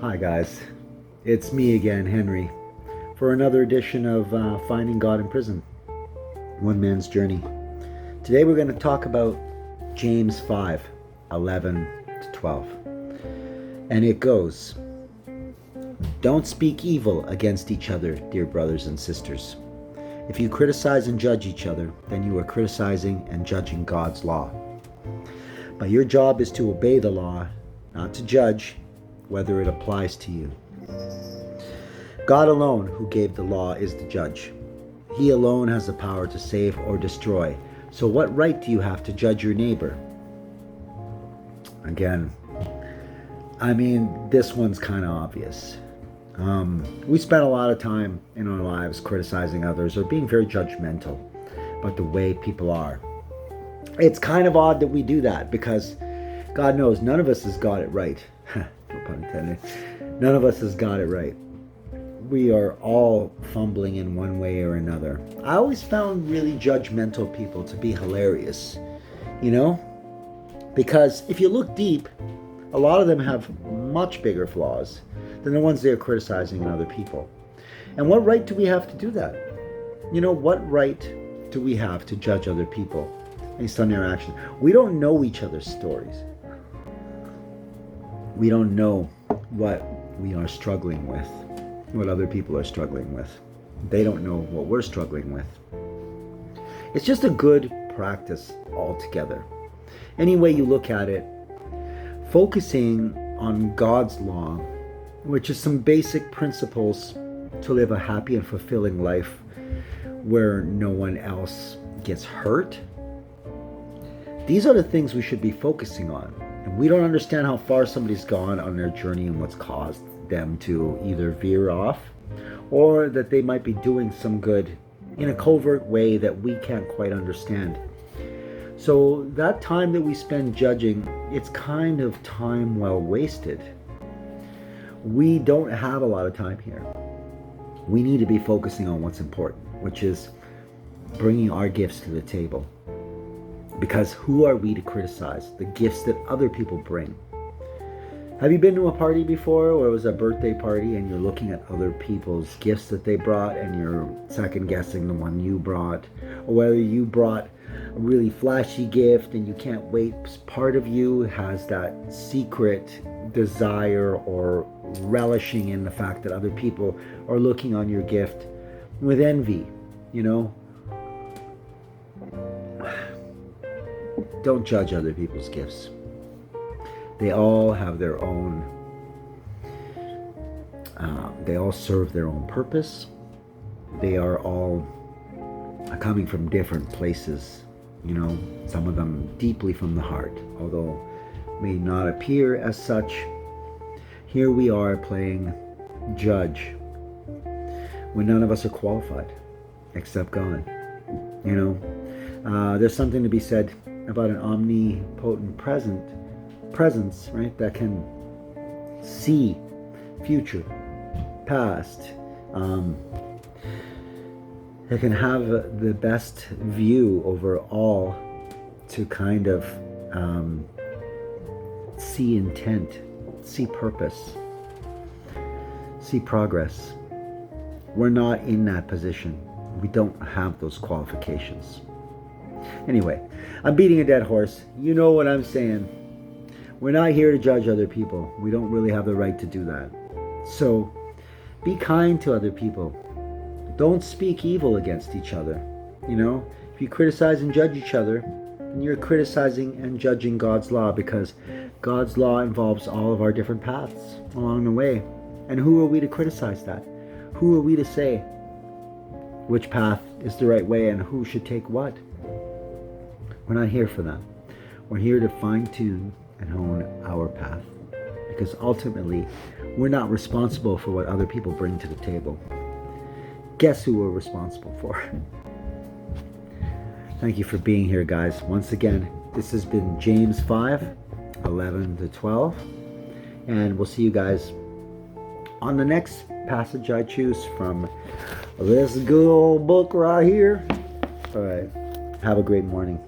Hi guys, it's me again, Henry, for another edition of Finding God in Prison, One Man's Journey. Today we're going to talk about James 5:11 to 12. And it goes, "Don't speak evil against each other, dear brothers and sisters. If you criticize and judge each other, then you are criticizing and judging God's law. But your job is to obey the law, not to judge whether it applies to you. God alone, who gave the law, is the judge. He alone has the power to save or destroy. So what right do you have to judge your neighbor?" Again, this one's kind of obvious. We spend a lot of time in our lives criticizing others or being very judgmental about the way people are. It's kind of odd that we do that because God knows none of us has got it right. No pun intended. None of us has got it right. We are all fumbling in one way or another. I always found really judgmental people to be hilarious, because if you look deep, a lot of them have much bigger flaws than the ones they're criticizing in other people. And what right do we have to do that? What right do we have to judge other people based on their actions? We don't know each other's stories. We don't know what we are struggling with, what other people are struggling with. They don't know what we're struggling with. It's just a good practice altogether. Any way you look at it, focusing on God's law, which is some basic principles to live a happy and fulfilling life where no one else gets hurt. These are the things we should be focusing on. And we don't understand how far somebody's gone on their journey and what's caused them to either veer off or that they might be doing some good in a covert way that we can't quite understand. So that time that we spend judging, it's kind of time well wasted. We don't have a lot of time here. We need to be focusing on what's important, which is bringing our gifts to the table. Because who are we to criticize the gifts that other people bring? Have you been to a party before where it was a birthday party and you're looking at other people's gifts that they brought and you're second guessing the one you brought? Or whether you brought a really flashy gift and you can't wait. Part of you has that secret desire or relishing in the fact that other people are looking on your gift with envy, Don't judge other people's gifts. They all have their own, they all serve their own purpose. They are all coming from different places, some of them deeply from the heart, although may not appear as such. Here we are playing judge when none of us are qualified except God. There's something to be said about an omnipotent presence, right? That can see future, past. That can have the best view over all to kind of see intent, see purpose, see progress. We're not in that position. We don't have those qualifications. Anyway, I'm beating a dead horse. You know what I'm saying. We're not here to judge other people. We don't really have the right to do that. So be kind to other people. Don't speak evil against each other. If you criticize and judge each other, then you're criticizing and judging God's law, because God's law involves all of our different paths along the way. And who are we to criticize that? Who are we to say which path is the right way and who should take what? We're not here for that. We're here to fine-tune and hone our path, because ultimately we're not responsible for what other people bring to the table. Guess who we're responsible for? Thank you for being here, guys. Once again, this has been James 5:11 to 12, and we'll see you guys on the next passage I choose from this good old book right here. All right. Have a great morning.